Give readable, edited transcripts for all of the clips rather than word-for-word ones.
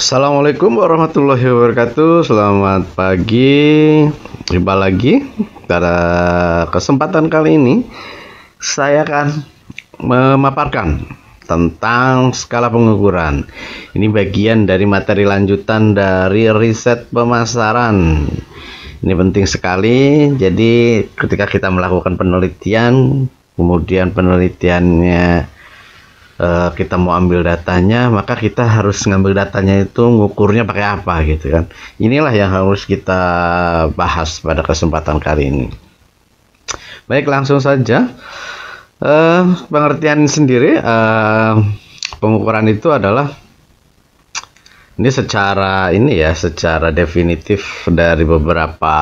Assalamualaikum warahmatullahi wabarakatuh. Selamat pagi. Jumpa lagi. Pada kesempatan kali ini saya akan memaparkan tentang skala pengukuran. Ini bagian dari materi lanjutan dari riset pemasaran. Ini penting sekali. Jadi ketika kita melakukan penelitian, kemudian penelitiannya kita mau ambil datanya, maka kita harus ngambil datanya itu ngukurnya pakai apa gitu kan. Inilah yang harus kita bahas pada kesempatan kali ini. Baik, langsung saja. Pengertian sendiri, pengukuran itu adalah ini secara definitif dari beberapa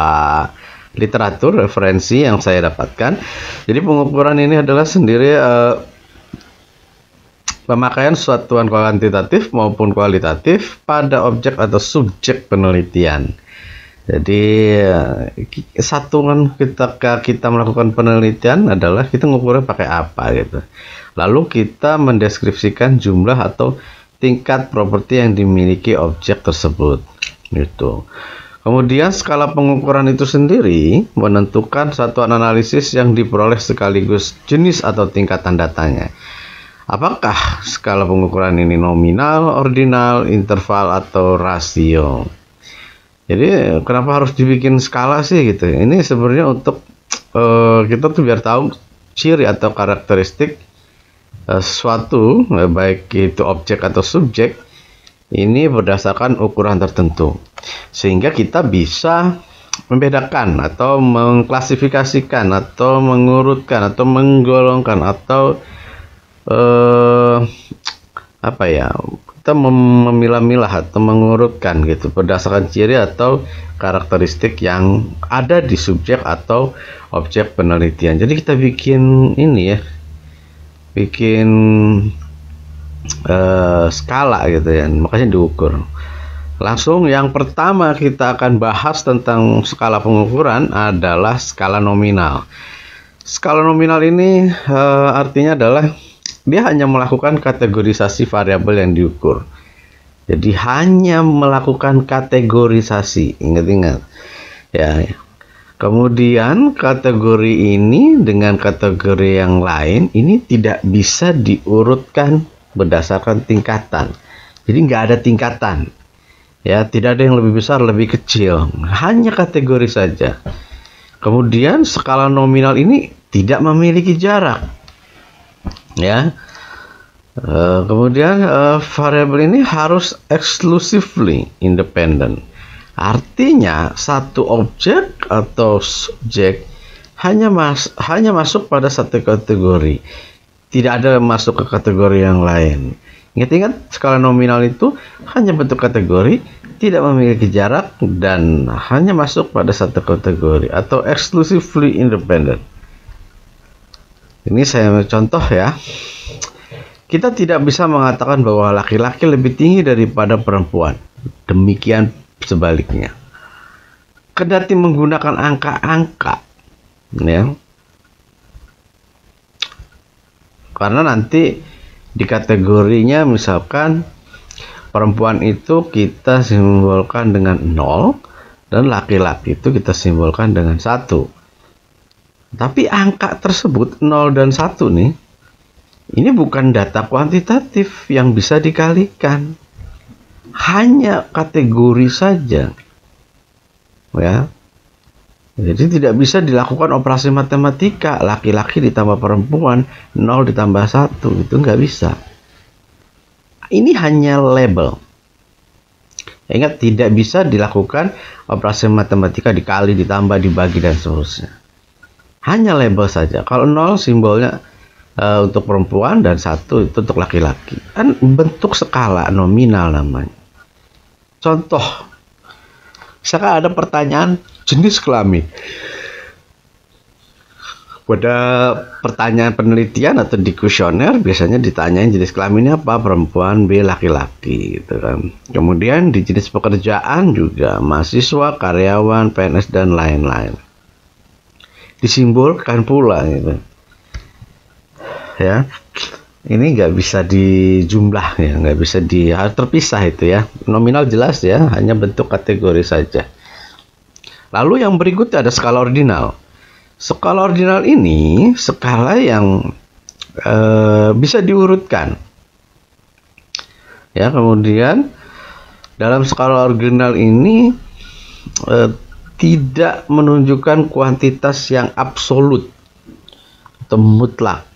literatur referensi yang saya dapatkan. Jadi pengukuran ini adalah sendiri pemakaian satuan kuantitatif maupun kualitatif pada objek atau subjek penelitian. Jadi satuan kita melakukan penelitian adalah kita ngukurnya pakai apa gitu. Lalu kita mendeskripsikan jumlah atau tingkat properti yang dimiliki objek tersebut gitu. Kemudian skala pengukuran itu sendiri menentukan satuan analisis yang diperoleh sekaligus jenis atau tingkatan datanya. Apakah skala pengukuran ini nominal, ordinal, interval, atau rasio? Jadi kenapa harus dibikin skala sih gitu? Ini sebenarnya untuk kita tuh biar tahu ciri atau karakteristik sesuatu, baik itu objek atau subjek, ini berdasarkan ukuran tertentu. Sehingga kita bisa membedakan atau mengklasifikasikan atau mengurutkan atau menggolongkan atau kita memilah-milah atau mengurutkan gitu berdasarkan ciri atau karakteristik yang ada di subjek atau objek penelitian. Jadi kita bikin skala gitu ya, makanya diukur. Langsung yang pertama kita akan bahas tentang skala pengukuran adalah skala nominal. Skala nominal ini artinya adalah dia hanya melakukan kategorisasi variabel yang diukur. Jadi hanya melakukan kategorisasi, ingat-ingat ya. Kemudian kategori ini dengan kategori yang lain ini tidak bisa diurutkan berdasarkan tingkatan. Jadi nggak ada tingkatan ya, tidak ada yang lebih besar lebih kecil, hanya kategori saja. Kemudian skala nominal ini tidak memiliki jarak ya. Kemudian variabel ini harus exclusively independent. Artinya satu objek atau subjek hanya masuk pada satu kategori, tidak ada masuk ke kategori yang lain. Ingat-ingat, skala nominal itu hanya bentuk kategori, tidak memiliki jarak, dan hanya masuk pada satu kategori atau exclusively independent. Ini saya contoh ya. Kita tidak bisa mengatakan bahwa laki-laki lebih tinggi daripada perempuan. Demikian sebaliknya. Kendati menggunakan angka-angka ya. Karena nanti di kategorinya misalkan perempuan itu kita simbolkan dengan 0 dan laki-laki itu kita simbolkan dengan 1. Tapi angka tersebut 0 dan 1 nih, ini bukan data kuantitatif yang bisa dikalikan. Hanya kategori saja. Ya. Jadi tidak bisa dilakukan operasi matematika. Laki-laki ditambah perempuan, 0 ditambah 1. Itu nggak bisa. Ini hanya label. Ingat, tidak bisa dilakukan operasi matematika dikali, ditambah, dibagi, dan seterusnya. Hanya label saja. Kalau 0 simbolnya untuk perempuan dan 1 itu untuk laki-laki. Kan bentuk skala nominal namanya. Contoh, misalkan ada pertanyaan jenis kelamin. Pada pertanyaan penelitian atau di kuesioner biasanya ditanyain jenis kelaminnya apa, perempuan, B, laki-laki gitu kan. Kemudian di jenis pekerjaan juga mahasiswa, karyawan, PNS, dan lain-lain. Disimbolkan pula gitu ya. ini nggak bisa dijumlah ya, nggak bisa harus terpisah itu ya. Nominal jelas ya, hanya bentuk kategori saja. Lalu yang berikutnya ada skala ordinal. Skala ordinal ini skala yang bisa diurutkan. Ya, kemudian dalam skala ordinal ini tidak menunjukkan kuantitas yang absolut atau mutlak,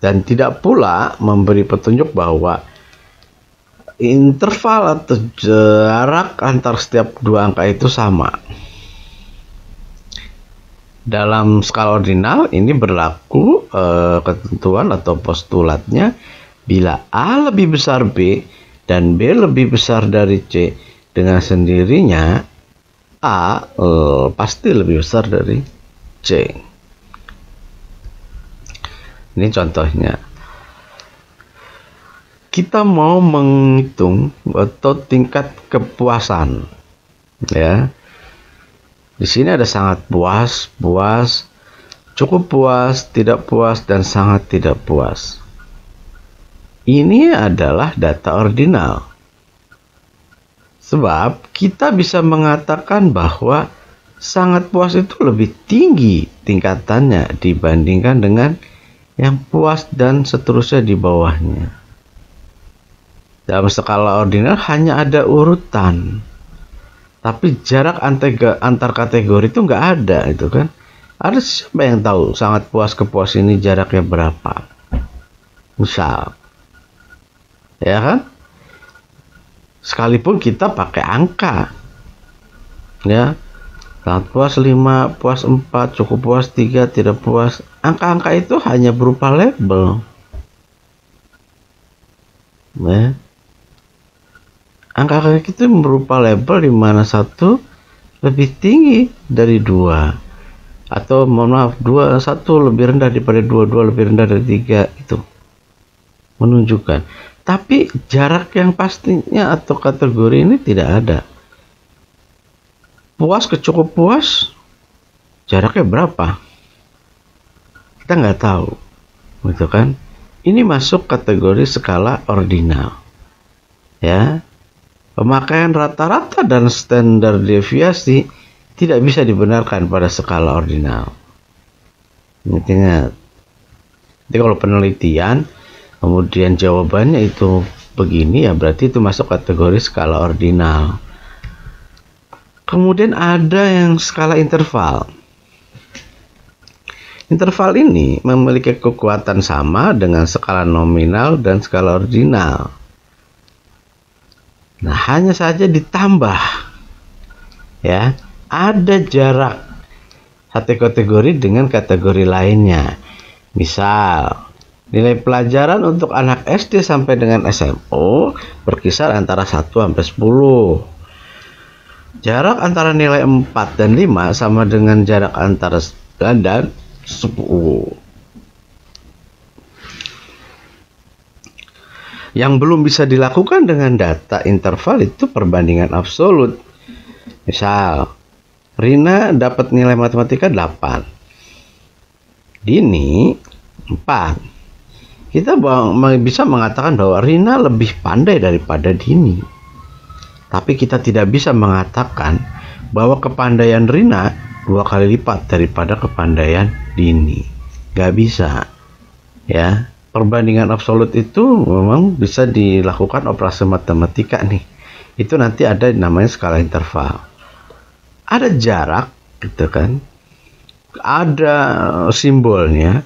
dan tidak pula memberi petunjuk bahwa interval atau jarak antar setiap dua angka itu sama. Dalam skala ordinal ini berlaku ketentuan atau postulatnya, bila A lebih besar B dan B lebih besar dari C, dengan sendirinya A pasti lebih besar dari C. Ini contohnya. Kita mau menghitung atau tingkat kepuasan, ya. Di sini ada sangat puas, puas, cukup puas, tidak puas, dan sangat tidak puas. Ini adalah data ordinal. Sebab kita bisa mengatakan bahwa sangat puas itu lebih tinggi tingkatannya dibandingkan dengan yang puas dan seterusnya di bawahnya. Dalam skala ordinal hanya ada urutan, tapi jarak antar kategori itu nggak ada, itu kan. Ada siapa yang tahu sangat puas ke puas ini jaraknya berapa? Misal, ya kan? Sekalipun kita pakai angka, ya, sangat puas 5, puas 4, cukup puas 3, tidak puas. Angka-angka itu hanya berupa label. Ya. Angka-angka itu berupa label di mana satu lebih tinggi dari 2. Atau mohon maaf, 1 lebih rendah daripada 2, 2 lebih rendah dari 3, itu menunjukkan. Tapi jarak yang pastinya atau kategori ini tidak ada. Puas ke cukup puas, jaraknya berapa? Kita nggak tahu, gitu kan? Ini masuk kategori skala ordinal, ya. Pemakaian rata-rata dan standar deviasi tidak bisa dibenarkan pada skala ordinal. Ingat. Jadi kalau penelitian kemudian jawabannya itu begini, ya berarti itu masuk kategori skala ordinal. Kemudian ada yang skala interval. Interval ini memiliki kekuatan sama dengan skala nominal dan skala ordinal. Nah, hanya saja ditambah, ya, ada jarak satu kategori dengan kategori lainnya. Misal, nilai pelajaran untuk anak SD sampai dengan SMO berkisar antara 1 sampai 10. Jarak antara nilai 4 dan 5 sama dengan jarak antara 9 dan 10. Yang belum bisa dilakukan dengan data interval itu perbandingan absolut. Misal, Rina dapat nilai matematika 8. Dini 4. Kita bisa mengatakan bahwa Rina lebih pandai daripada Dini. Tapi kita tidak bisa mengatakan bahwa kepandaian Rina 2 kali lipat daripada kepandaian Dini. Gak bisa, ya. Perbandingan absolut itu memang bisa dilakukan operasi matematika nih. Itu nanti ada namanya skala interval. Ada jarak, gitu kan. Ada simbolnya,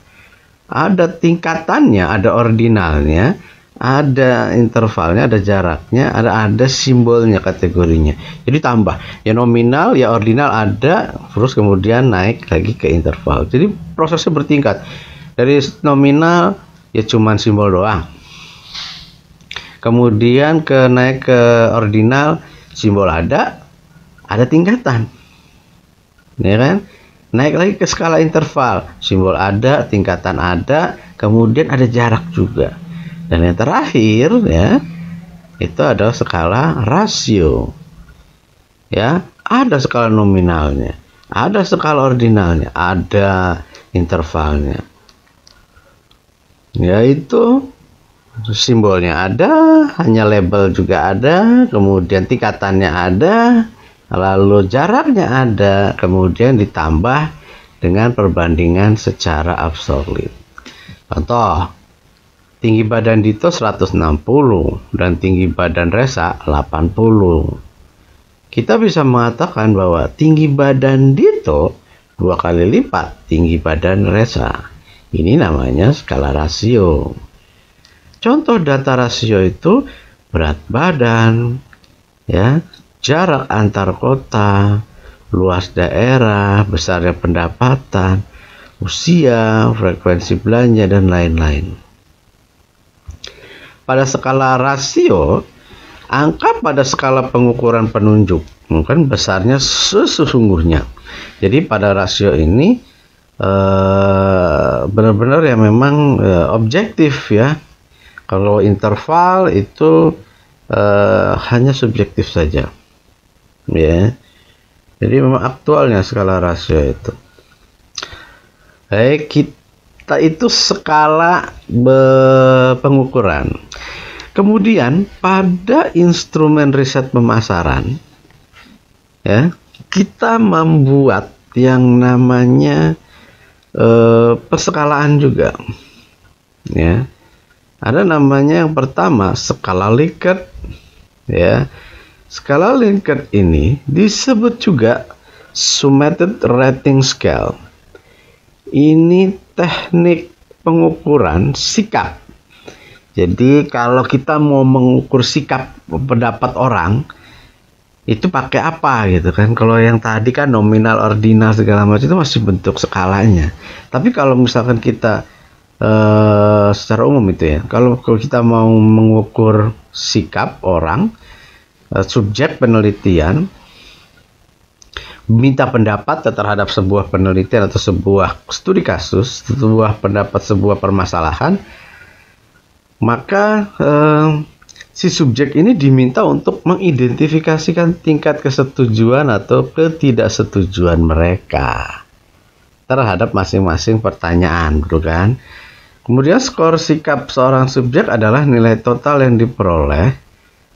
ada tingkatannya, ada ordinalnya, ada intervalnya, ada jaraknya, ada simbolnya, kategorinya. Jadi tambah, ya nominal, ya ordinal ada, terus kemudian naik lagi ke interval. Jadi prosesnya bertingkat. Dari nominal ya cuman simbol doang. Kemudian naik ke ordinal, simbol ada tingkatan. Ya kan? Naik lagi ke skala interval, simbol ada, tingkatan ada, kemudian ada jarak juga. Dan yang terakhir, ya, itu adalah skala rasio. Ya, ada skala nominalnya, ada skala ordinalnya, ada intervalnya. yaitu simbolnya ada, hanya label juga ada, kemudian tingkatannya ada, lalu jaraknya ada, kemudian ditambah dengan perbandingan secara absolut. Contoh, tinggi badan Dito 160 dan tinggi badan Resa 80. Kita bisa mengatakan bahwa tinggi badan Dito 2 kali lipat tinggi badan Resa. Ini namanya skala rasio. Contoh data rasio itu berat badan, ya, jarak antar kota, luas daerah, besarnya pendapatan, usia, frekuensi belanja, dan lain-lain. Pada skala rasio, angka pada skala pengukuran penunjuk kan besarnya sesungguhnya. Jadi pada rasio ini benar-benar ya memang objektif ya. Kalau interval itu hanya subjektif saja, ya. Jadi memang aktualnya skala rasio itu. Kita itu skala pengukuran. Kemudian pada instrumen riset pemasaran, ya, kita membuat yang namanya perskalaan juga, ya. Ada namanya yang pertama skala Likert, ya. Skala Likert ini disebut juga Summated Rating Scale. Ini teknik pengukuran sikap. Jadi kalau kita mau mengukur sikap pendapat orang, itu pakai apa gitu kan? Kalau yang tadi kan nominal, ordinal segala macam itu masih bentuk skalanya. Tapi kalau misalkan kita secara umum itu ya, kalau kita mau mengukur sikap orang, subjek penelitian minta pendapat terhadap sebuah penelitian atau sebuah studi kasus, sebuah pendapat, sebuah permasalahan, maka si subjek ini diminta untuk mengidentifikasikan tingkat kesetujuan atau ketidaksetujuan mereka terhadap masing-masing pertanyaan, betul kan? Kemudian skor sikap seorang subjek adalah nilai total yang diperoleh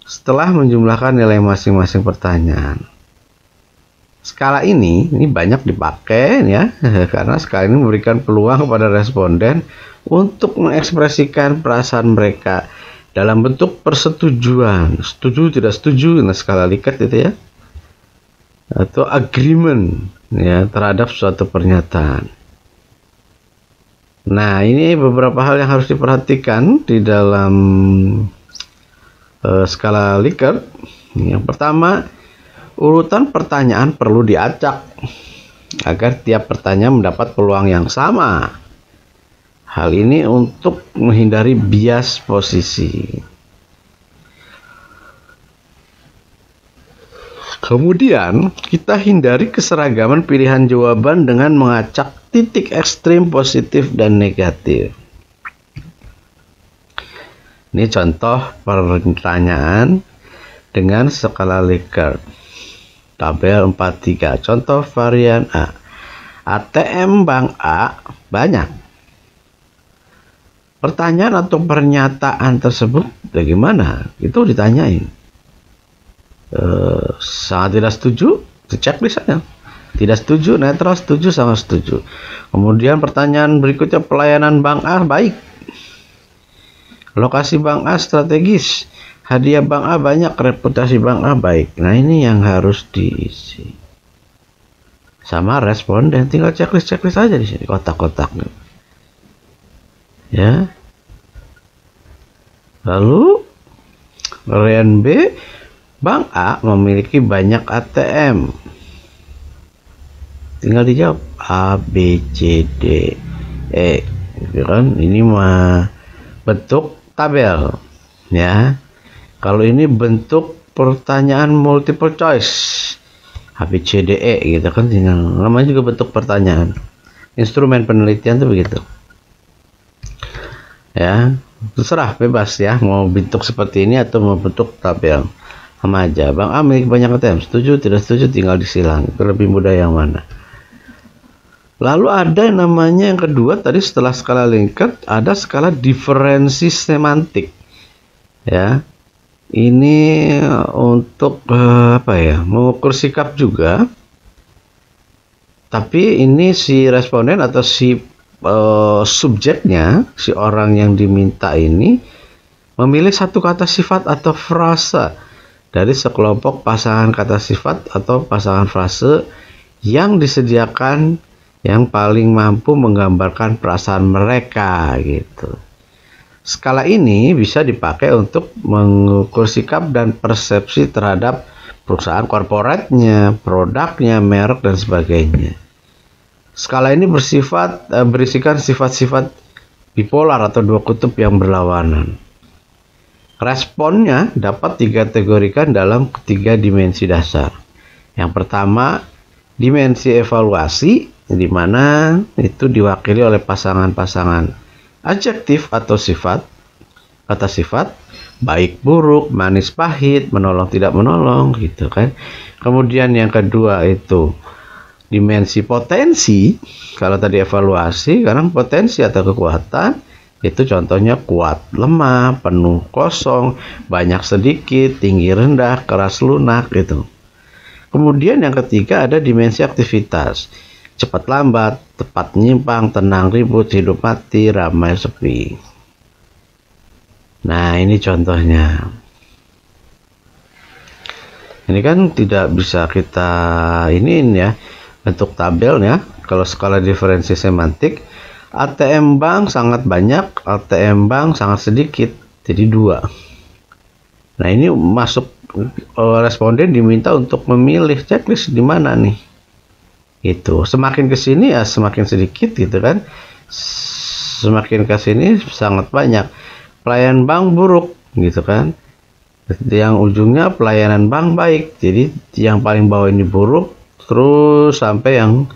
setelah menjumlahkan nilai masing-masing pertanyaan. Skala ini banyak dipakai ya, karena skala ini memberikan peluang kepada responden untuk mengekspresikan perasaan mereka dalam bentuk persetujuan, setuju tidak setuju, nah skala Likert itu ya, atau agreement ya terhadap suatu pernyataan. Nah, ini beberapa hal yang harus diperhatikan di dalam skala Likert. Yang pertama, urutan pertanyaan perlu diacak agar tiap pertanyaan mendapat peluang yang sama. Hal ini untuk menghindari bias posisi. Kemudian, kita hindari keseragaman pilihan jawaban dengan mengacak titik ekstrim positif dan negatif. Ini contoh pertanyaan dengan skala Likert. Tabel 43. Contoh varian A. ATM Bank A banyak. Pertanyaan atau pernyataan tersebut bagaimana? Itu ditanyain. Sangat tidak setuju, dicek di sana. Tidak setuju, netral, setuju, sama setuju. Kemudian pertanyaan berikutnya, pelayanan Bank A baik. Lokasi Bank A strategis. Hadiah Bank A banyak, reputasi Bank A baik. Nah, ini yang harus diisi. Sama responden, tinggal checklist aja di sini, kotak-kotaknya. Ya. Lalu varian B, Bank A memiliki banyak ATM. Tinggal dijawab A, B, C, D, E. Gitu kan? Ini mah bentuk tabel, ya. Kalau ini bentuk pertanyaan multiple choice, A, B, C, D, E, gitu kan? Tinggal namanya juga bentuk pertanyaan. Instrumen penelitian tuh begitu. Ya, terserah, bebas ya, mau bentuk seperti ini atau mau bentuk tabel. Sama aja. Bank A memiliki banyak ATM. Setuju, tidak setuju, tinggal disilang. Itu lebih mudah yang mana? Lalu ada yang namanya yang kedua tadi setelah skala Likert ada skala diferensi semantik. Ya. Ini untuk apa ya? Mengukur sikap juga. Tapi ini si responden atau si subjeknya, si orang yang diminta ini memilih satu kata sifat atau frasa dari sekelompok pasangan kata sifat atau pasangan frase yang disediakan yang paling mampu menggambarkan perasaan mereka gitu. Skala ini bisa dipakai untuk mengukur sikap dan persepsi terhadap perusahaan korporatnya, produknya, merek, dan sebagainya. Skala ini berisikan sifat-sifat bipolar atau dua kutub yang berlawanan. Responnya dapat dikategorikan dalam ketiga dimensi dasar. Yang pertama, dimensi evaluasi, di mana itu diwakili oleh pasangan-pasangan adjektif atau sifat, kata sifat, baik buruk, manis pahit, menolong tidak menolong gitu kan. Kemudian yang kedua itu dimensi potensi. Kalau tadi evaluasi, sekarang potensi atau kekuatan itu contohnya kuat, lemah, penuh, kosong, banyak sedikit, tinggi rendah, keras lunak gitu. Kemudian yang ketiga ada dimensi aktivitas. Cepat lambat, tepat menyimpang, tenang ribut, hidup mati, ramai sepi. Nah, ini contohnya. Ini kan tidak bisa kita iniin ya, bentuk tabelnya. Kalau skala diferensi semantik, ATM bank sangat banyak, ATM bank sangat sedikit, jadi 2. Nah, ini masuk responden diminta untuk memilih checklist di mana nih. Itu semakin ke sini ya semakin sedikit gitu kan, semakin ke sini sangat banyak. Pelayanan bank buruk gitu kan, yang ujungnya pelayanan bank baik, jadi yang paling bawah ini buruk terus sampai yang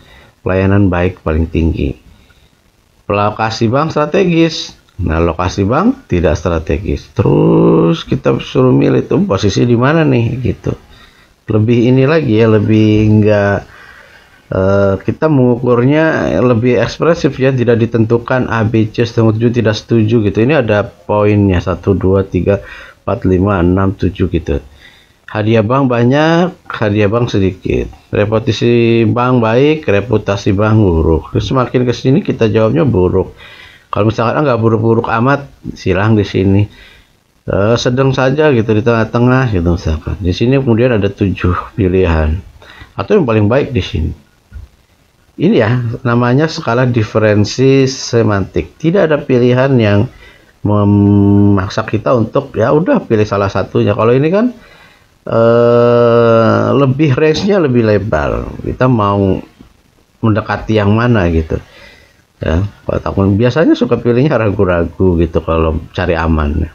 pelayanan baik paling tinggi. Lokasi bank strategis, nah lokasi bank tidak strategis, terus kita suruh milih tuh posisi di mana nih gitu. Lebih ini lagi ya, lebih enggak kita mengukurnya lebih ekspresif ya, tidak ditentukan A, B, C, setuju, tidak setuju gitu. Ini ada poinnya 1, 2, 3, 4, 5, 6, 7 gitu. Hadiah bank banyak, hadiah bank sedikit. Reputasi bank baik, reputasi bank buruk. Terus semakin ke sini kita jawabnya buruk. Kalau misalkan nggak buruk-buruk amat, silang di sini. Sedang saja gitu di tengah-tengah gitu misalkan. Di sini kemudian ada 7 pilihan. Atau yang paling baik di sini. Ini ya namanya skala diferensi semantik. Tidak ada pilihan yang memaksa kita untuk ya udah pilih salah satunya. Kalau ini kan lebih range-nya lebih lebar. Kita mau mendekati yang mana gitu. Ya, kalau biasanya suka pilihnya ragu-ragu gitu kalau cari aman.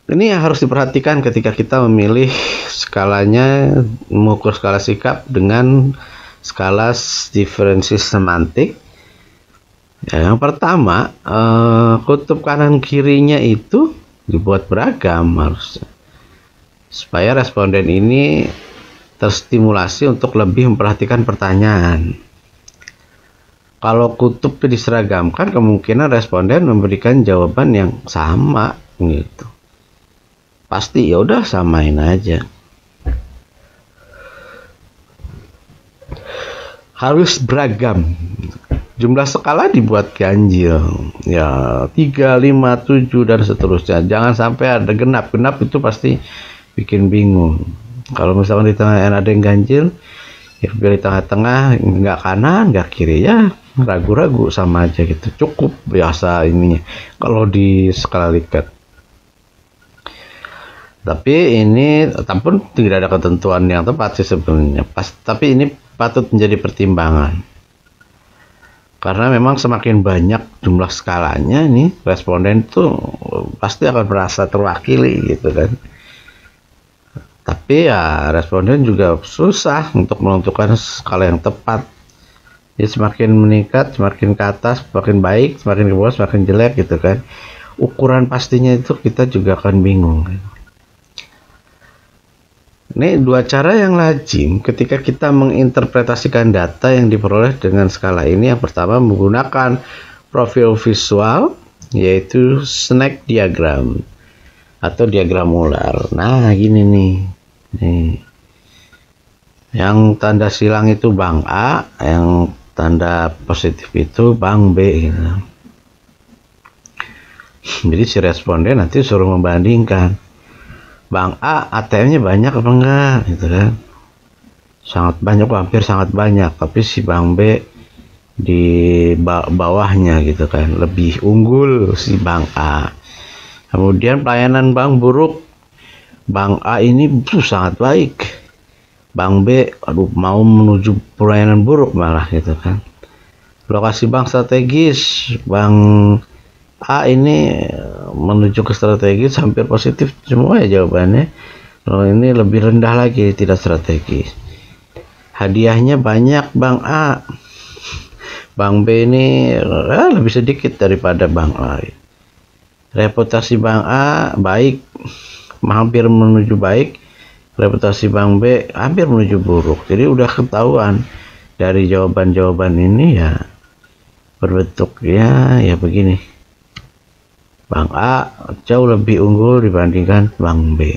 Ini yang harus diperhatikan ketika kita memilih skalanya, mengukur skala sikap dengan skala diferensi semantik. Ya, yang pertama, kutub kanan kirinya itu dibuat beragam harusnya, supaya responden ini terstimulasi untuk lebih memperhatikan pertanyaan. Kalau kutub diseragamkan, kemungkinan responden memberikan jawaban yang sama gitu. Pasti ya udah samain aja. Harus beragam. Jumlah skala dibuat ganjil. Ya, 3, 5, 7 dan seterusnya. Jangan sampai ada genap. Genap itu pasti bikin bingung. Kalau misalkan di tengah ada yang ganjil, ya pilih tengah-tengah, nggak kanan, nggak kiri ya, ragu-ragu sama aja gitu. Cukup biasa ininya. Kalau di skala Likert. Tapi ini ataupun tidak ada ketentuan yang tepat sih sebenarnya. Tapi ini patut menjadi pertimbangan. Karena memang semakin banyak jumlah skalanya nih, responden itu pasti akan merasa terwakili gitu kan. Tapi ya responden juga susah untuk menentukan skala yang tepat. Jadi semakin meningkat, semakin ke atas, semakin baik, semakin ke bawah, semakin jelek gitu kan. Ukuran pastinya itu kita juga akan bingung. Ini dua cara yang lazim ketika kita menginterpretasikan data yang diperoleh dengan skala ini. Yang pertama menggunakan profil visual, yaitu snack diagram atau diagram ular. Nah, gini nih. Yang tanda silang itu bank A, yang tanda positif itu bank B gitu. Jadi si responden nanti suruh membandingkan bank A ATM-nya banyak apa enggak gitu kan. Sangat banyak, hampir sangat banyak, tapi si bank B di bawahnya gitu kan, lebih unggul si bank A. Kemudian pelayanan bank buruk, bank A ini sangat baik, bank B mau menuju pelayanan buruk malah gitu kan. Lokasi bank strategis, bank A ini menuju ke strategis hampir positif semua ya jawabannya. Kalau ini lebih rendah lagi, tidak strategis. Hadiahnya banyak bank A, bank B ini lebih sedikit daripada bank A. Reputasi bank A baik, hampir menuju baik. Reputasi bank B hampir menuju buruk. Jadi udah ketahuan dari jawaban-jawaban ini ya berbentuk ya begini. Bank A jauh lebih unggul dibandingkan bank B.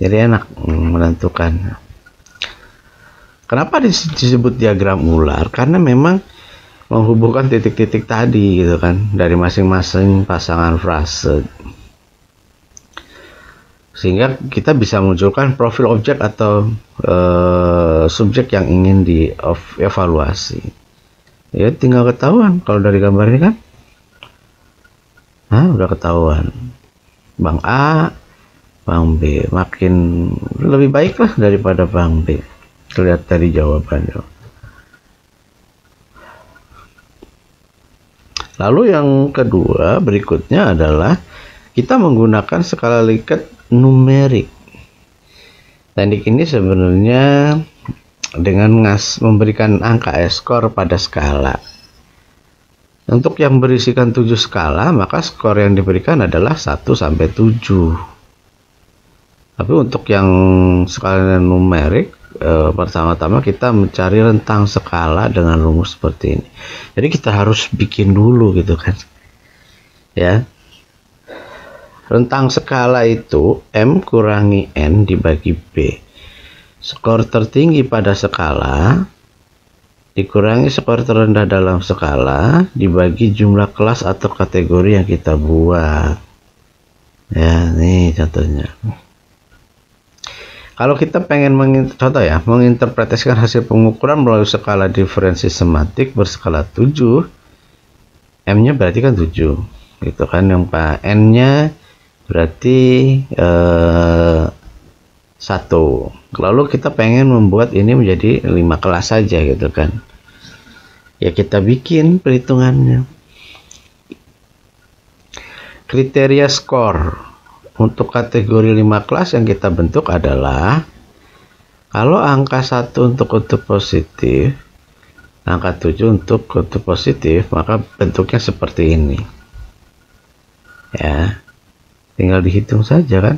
Jadi enak menentukan. Kenapa disebut diagram ular? Karena memang menghubungkan titik-titik tadi gitu kan, dari masing-masing pasangan frase. Sehingga kita bisa munculkan profil objek atau subjek yang ingin dievaluasi. Ya tinggal ketahuan kalau dari gambar ini kan. Udah ketahuan. Bank A, bank B makin lebih baik lah daripada bank B. Lihat dari jawabannya. Lalu yang kedua berikutnya adalah kita menggunakan skala Likert numerik. Teknik ini sebenarnya dengan memberikan angka skor pada skala. Untuk yang berisikan 7 skala, maka skor yang diberikan adalah 1 sampai 7. Tapi untuk yang skala numerik, pertama-tama kita mencari rentang skala dengan rumus seperti ini. Jadi kita harus bikin dulu gitu kan. Ya. Rentang skala itu M kurangi N dibagi B. Skor tertinggi pada skala dikurangi skor terendah dalam skala dibagi jumlah kelas atau kategori yang kita buat. Ya, nih contohnya. Kalau kita pengen menginterpretasikan hasil pengukuran melalui skala diferensi sematik berskala 7, M-nya berarti kan 7. Gitu kan, yang N-nya berarti 1. Lalu kita pengen membuat ini menjadi 5 kelas saja gitu kan. Ya kita bikin perhitungannya. Kriteria skor untuk kategori 5 kelas yang kita bentuk adalah kalau angka 1 untuk kutub positif, angka 7 untuk kutub positif, maka bentuknya seperti ini. Ya. Tinggal dihitung saja kan.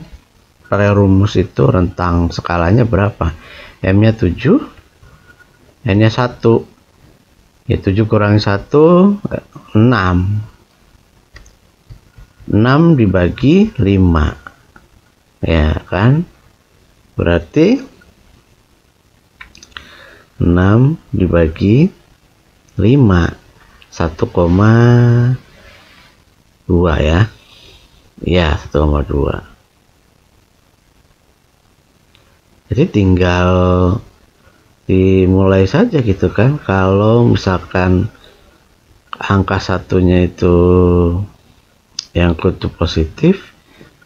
Pakai rumus itu rentang skalanya berapa? M-nya 7, N-nya 1. Ya 7 kurangi 1, 6. 6 dibagi 5. Ya kan? Berarti 6 dibagi 5. 1,2 ya. Ya, 1,2. Jadi tinggal dimulai saja gitu kan. Kalau misalkan angka satunya itu yang kutub positif,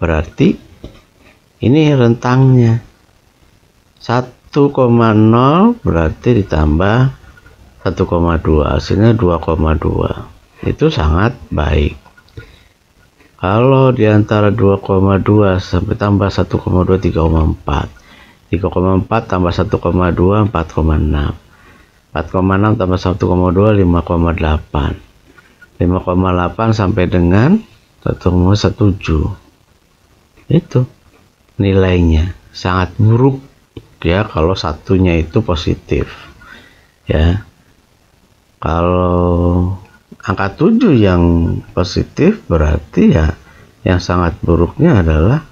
berarti ini rentangnya 1,0 berarti ditambah 1,2, hasilnya 2,2. Itu sangat baik. Kalau diantara 2,2 sampai tambah 1,2, 3,4. 3,4 tambah 1,2, 4,6. 4,6 tambah 1,2, 5,8. 5,8 sampai dengan 1,17. Itu nilainya sangat buruk ya kalau satunya itu positif ya. Kalau angka 7 yang positif berarti ya yang sangat buruknya adalah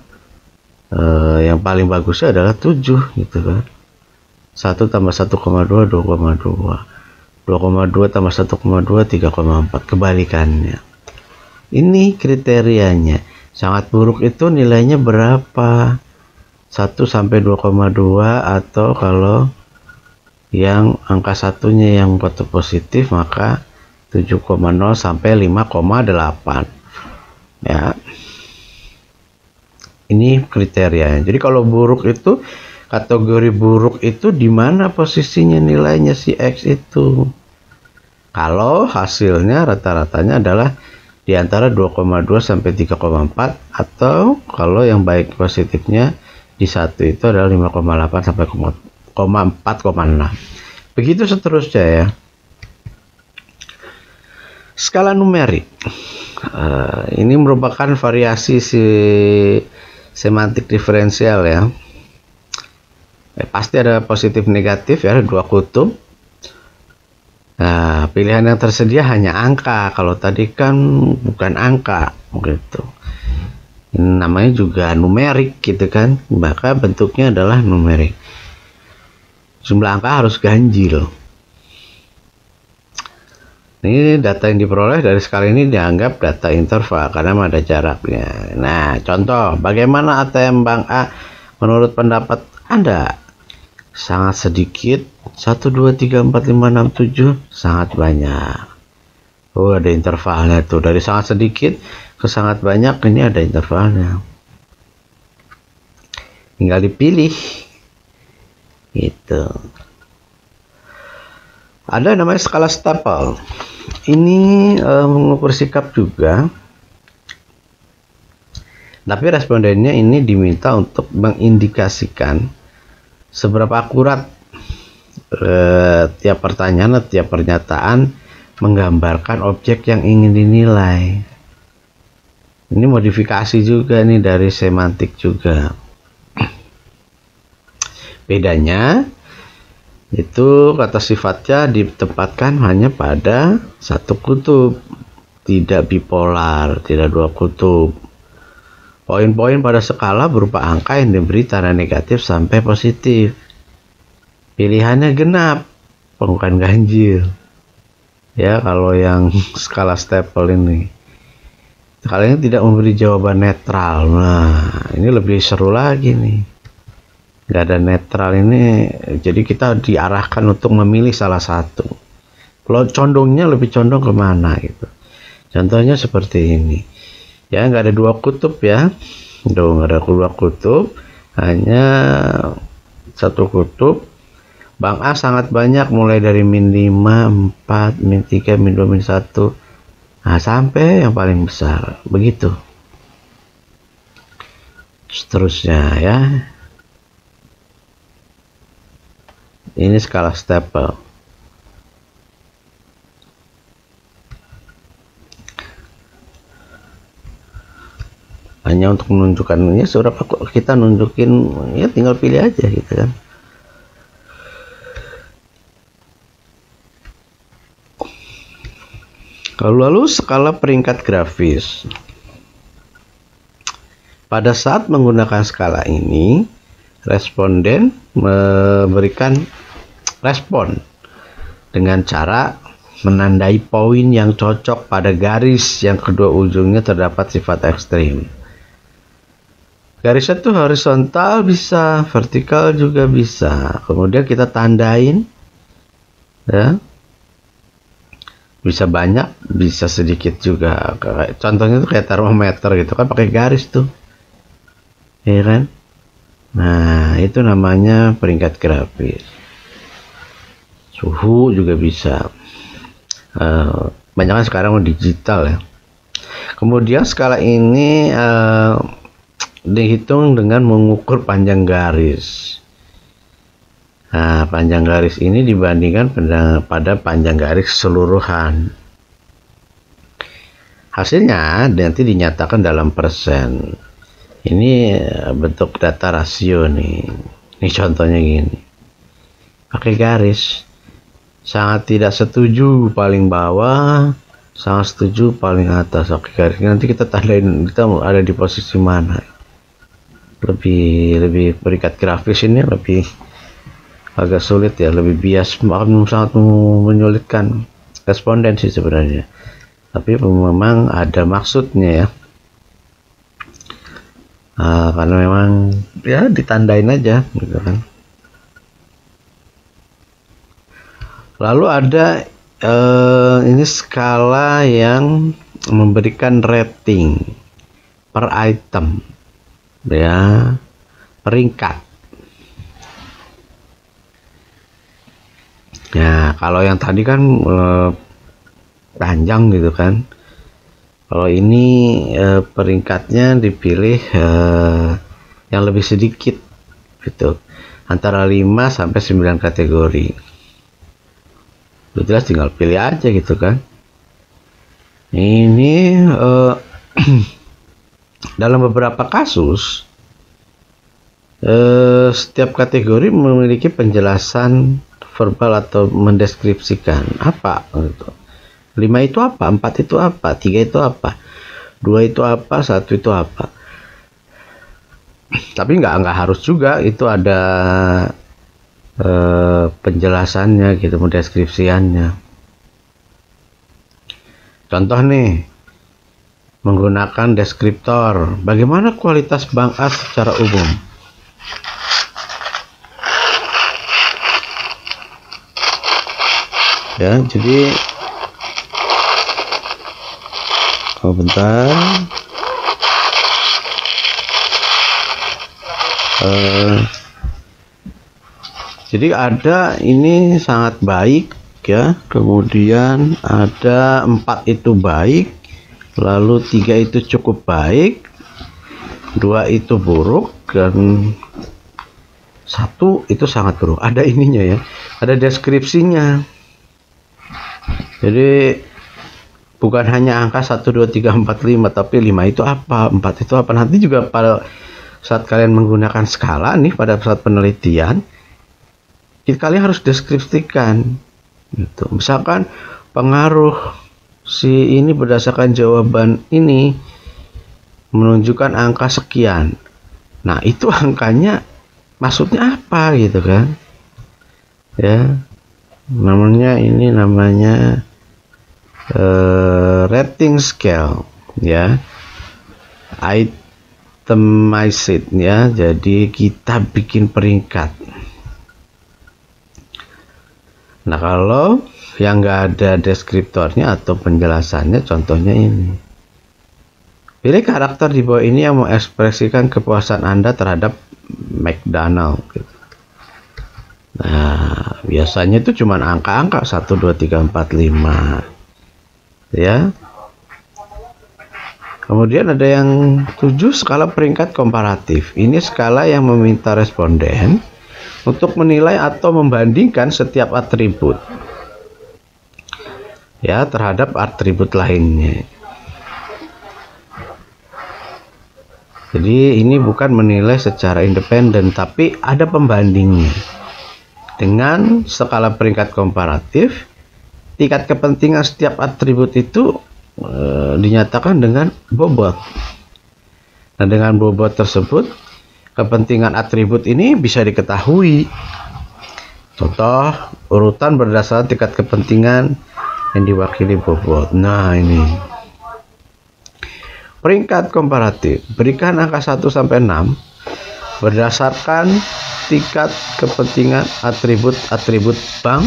yang paling bagusnya adalah 7 gitu kan. 1 tambah 1,2 2,2, 2,2 tambah 1,2 3,4, kebalikannya. Ini kriterianya. Sangat buruk itu nilainya berapa? 1 sampai 2,2, atau kalau yang angka satunya yang positif maka 7,0 sampai 5,8 ya. Ini kriterianya. Jadi kalau buruk itu, kategori buruk itu di mana posisinya nilainya si X itu? Kalau hasilnya rata-ratanya adalah di antara 2,2 sampai 3,4, atau kalau yang baik positifnya di satu itu adalah 5,8 sampai 4,6. Begitu seterusnya ya. Skala numerik. Ini merupakan variasi semantik diferensial ya. Pasti ada positif negatif ya, ada dua kutub. Nah, pilihan yang tersedia hanya angka. Kalau tadi kan bukan angka gitu. Ini namanya juga numerik gitu kan. Maka bentuknya adalah numerik. Jumlah angka harus ganjil. Ini data yang diperoleh dari skala ini dianggap data interval karena ada jaraknya. Nah, contoh, bagaimana ATM Bank A menurut pendapat Anda? Sangat sedikit, 1, 2, 3, 4, 5, 6, 7, sangat banyak. Oh, ada intervalnya tuh. Dari sangat sedikit ke sangat banyak, ini ada intervalnya. Tinggal dipilih. Gitu. Ada namanya skala Staple. Ini mengukur sikap juga, tapi respondennya ini diminta untuk mengindikasikan seberapa akurat tiap pertanyaan atau tiap pernyataan menggambarkan objek yang ingin dinilai. Ini modifikasi juga nih dari semantik juga. Bedanya itu kata sifatnya ditempatkan hanya pada satu kutub, tidak bipolar, tidak dua kutub. Poin-poin pada skala berupa angka yang diberi tanda negatif sampai positif. Pilihannya genap, bukan ganjil. Ya, kalau yang skala Staple ini. Skala ini tidak memberi jawaban netral. Nah, ini lebih seru lagi nih. Nggak ada netral ini, jadi kita diarahkan untuk memilih salah satu. Kalau condongnya lebih condong kemana gitu. Contohnya seperti ini. Ya, nggak ada dua kutub ya. Nggak ada dua kutub, hanya satu kutub. Bank A sangat banyak, mulai dari min 5, 4, min 3, min 2, min 1. Nah, sampai yang paling besar. Begitu. Seterusnya ya. Ini skala Staple. Hanya untuk menunjukkan ya, seberapa kita nunjukin ya, tinggal pilih aja gitu kan. Lalu skala peringkat grafis. Pada saat menggunakan skala ini, responden memberikan respon dengan cara menandai poin yang cocok pada garis yang kedua ujungnya terdapat sifat ekstrim. Garisnya itu horizontal bisa, vertikal juga bisa. Kemudian kita tandain ya. Bisa banyak, bisa sedikit juga. Contohnya itu kayak termometer gitu kan, pakai garis tuh. Ya kan? Nah, itu namanya peringkat grafis. Suhu juga bisa. Banyak kan sekarang digital ya. Kemudian skala ini dihitung dengan mengukur panjang garis. Nah, panjang garis ini dibandingkan pada panjang garis keseluruhan. Hasilnya nanti dinyatakan dalam persen. Ini bentuk data rasio nih. Ini contohnya gini. Pakai garis. Sangat tidak setuju paling bawah, sangat setuju paling atas. Oke, garis. Nanti kita tandain kita ada di posisi mana. Lebih berikat grafis ini lebih agak sulit ya, lebih bias, sangat menyulitkan responden sih sebenarnya. Tapi memang ada maksudnya ya. Karena memang ya ditandain aja gitu kan. Lalu ada ini skala yang memberikan rating per item ya, peringkat. Ya kalau yang tadi kan panjang gitu kan. Kalau ini peringkatnya dipilih yang lebih sedikit gitu, antara 5 sampai 9 kategori. Udah jelas tinggal pilih aja gitu kan. Ini dalam beberapa kasus setiap kategori memiliki penjelasan verbal atau mendeskripsikan apa gitu. 5 itu apa, 4 itu apa, 3 itu apa, 2 itu apa, 1 itu apa. Tapi nggak harus juga itu ada penjelasannya gitu, mendeskripsiannya. Contoh nih, menggunakan deskriptor. Bagaimana kualitas bank A secara umum? Ya, jadi bentar. Jadi ada ini sangat baik ya, kemudian ada 4 itu baik, lalu 3 itu cukup baik, 2 itu buruk, dan 1 itu sangat buruk. Ada ininya ya, ada deskripsinya. Jadi bukan hanya angka 1, 2, 3, 4, 5, tapi 5 itu apa, 4 itu apa. Nanti juga pada saat kalian menggunakan skala nih, pada saat penelitian, kalian harus deskripsikan gitu. Misalkan pengaruh si ini berdasarkan jawaban ini menunjukkan angka sekian. Nah, itu angkanya maksudnya apa gitu kan. Ya. Ini namanya rating scale ya, itemized ya. Jadi kita bikin peringkat. Nah, kalau yang nggak ada deskriptornya atau penjelasannya, contohnya ini. Pilih karakter di bawah ini yang mengekspresikan kepuasan Anda terhadap McDonald gitu. Nah, biasanya itu cuma angka-angka 1, 2, 3, 4, 5 ya. Kemudian ada yang 7, skala peringkat komparatif. Ini skala yang meminta responden untuk menilai atau membandingkan setiap atribut ya terhadap atribut lainnya. Jadi ini bukan menilai secara independen, tapi ada pembandingnya. Dengan skala peringkat komparatif, tingkat kepentingan setiap atribut itu dinyatakan dengan bobot. Nah, dengan bobot tersebut, kepentingan atribut ini bisa diketahui. Contoh, urutan berdasarkan tingkat kepentingan yang diwakili bobot. Nah, ini. Peringkat komparatif, berikan angka 1 sampai 6 berdasarkan tingkat kepentingan atribut-atribut bank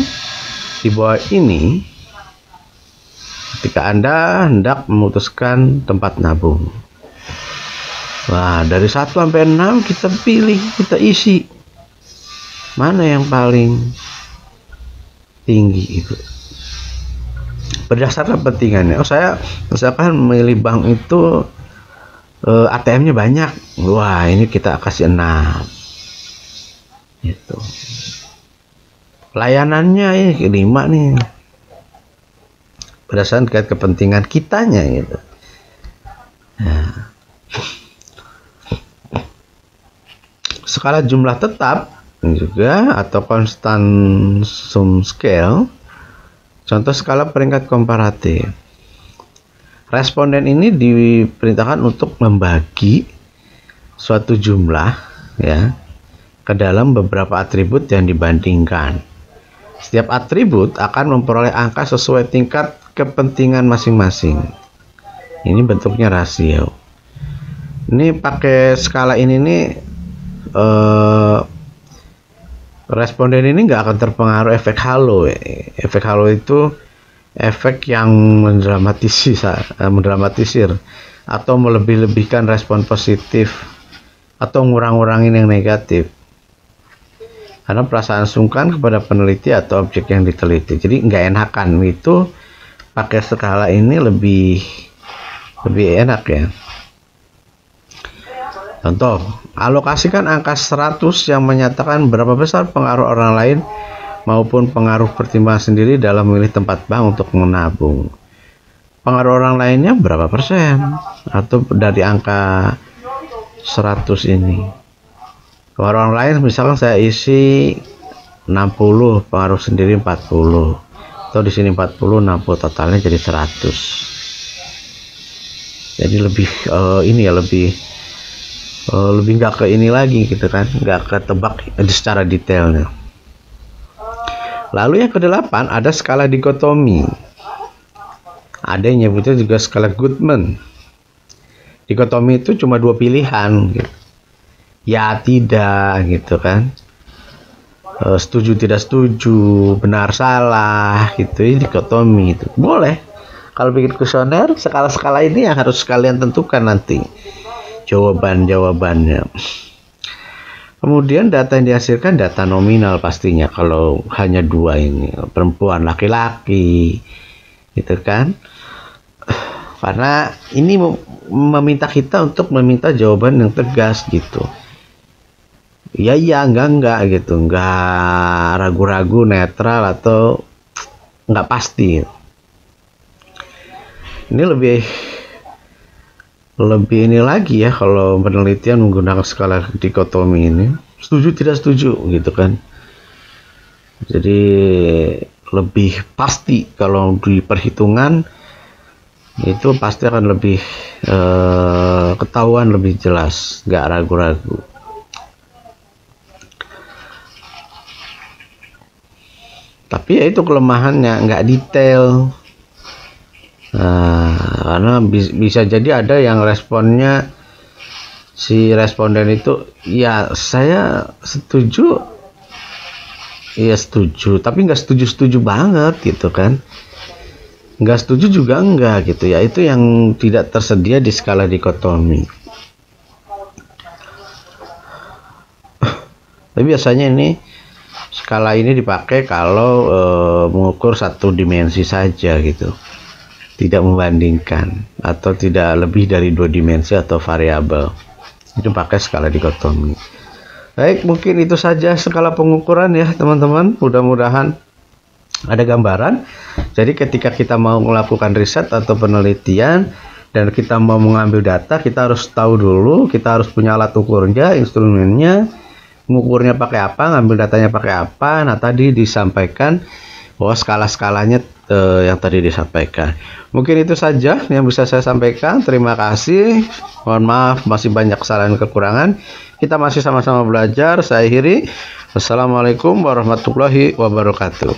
di bawah ini ketika Anda hendak memutuskan tempat nabung. Nah, dari 1 sampai 6 kita pilih, kita isi mana yang paling tinggi itu berdasarkan kepentingannya. Oh, saya misalkan memilih bank itu ATM-nya banyak. Wah, ini kita kasih 6 gitu. Layanannya ini 5 nih, berdasarkan kepentingan kitanya gitu. Nah, skala jumlah tetap juga atau constant sum scale. Contoh skala peringkat komparatif. Responden ini diperintahkan untuk membagi suatu jumlah ya ke dalam beberapa atribut yang dibandingkan. Setiap atribut akan memperoleh angka sesuai tingkat kepentingan masing-masing. Ini bentuknya rasio. Ini pakai skala ini nih responden ini nggak akan terpengaruh efek halo. Efek halo itu efek yang mendramatisir atau melebih-lebihkan respon positif atau ngurang-ngurangin yang negatif. Karena perasaan sungkan kepada peneliti atau objek yang diteliti. Jadi nggak enakan itu pakai skala ini lebih enak ya. Contoh, alokasikan angka 100 yang menyatakan berapa besar pengaruh orang lain maupun pengaruh pertimbangan sendiri dalam memilih tempat bank untuk menabung. Pengaruh orang lainnya berapa persen? Atau dari angka 100 ini. Pengaruh orang lain misalkan saya isi 60, pengaruh sendiri 40. Atau di sini 40, 60, totalnya jadi 100. Jadi lebih lebih nggak ke ini lagi gitu kan, nggak ketebak secara detailnya. Lalu yang ke-8 ada skala dikotomi. Ada yang nyebutnya juga skala Goodman. Dikotomi itu cuma dua pilihan gitu. Ya tidak gitu kan, setuju tidak setuju, benar salah gitu. Ini dikotomi itu boleh. Kalau bikin kuesioner, skala-skala ini yang harus kalian tentukan nanti jawabannya. Kemudian data yang dihasilkan data nominal pastinya kalau hanya dua ini, perempuan laki-laki gitu kan. Karena ini meminta kita untuk meminta jawaban yang tegas gitu. Ya enggak gitu, enggak ragu-ragu, netral atau enggak pasti. Ini lebih ini lagi ya kalau penelitian menggunakan skala dikotomi ini, setuju tidak setuju gitu kan. Jadi lebih pasti kalau di perhitungan itu pasti akan lebih ketahuan lebih jelas, nggak ragu-ragu. Tapi ya itu kelemahannya, nggak detail. Karena bisa jadi ada yang responnya si responden itu ya saya setuju, ya setuju, tapi nggak setuju banget gitu kan, nggak setuju juga enggak gitu ya. Itu yang tidak tersedia di skala dikotomi. Tapi biasanya ini skala ini dipakai kalau mengukur satu dimensi saja gitu, tidak membandingkan atau tidak lebih dari dua dimensi atau variabel. Itu pakai skala dikotomi. Baik, mungkin itu saja skala pengukuran ya teman-teman. Mudah-mudahan ada gambaran. Jadi ketika kita mau melakukan riset atau penelitian dan kita mau mengambil data, kita harus tahu dulu, kita harus punya alat ukurnya, instrumennya, mengukurnya pakai apa, ngambil datanya pakai apa. Nah, tadi disampaikan bahwa skala-skalanya yang tadi disampaikan. Mungkin itu saja yang bisa saya sampaikan. Terima kasih. Mohon maaf masih banyak kesalahan kekurangan. Kita masih sama-sama belajar. Saya akhiri. Wassalamualaikum warahmatullahi wabarakatuh.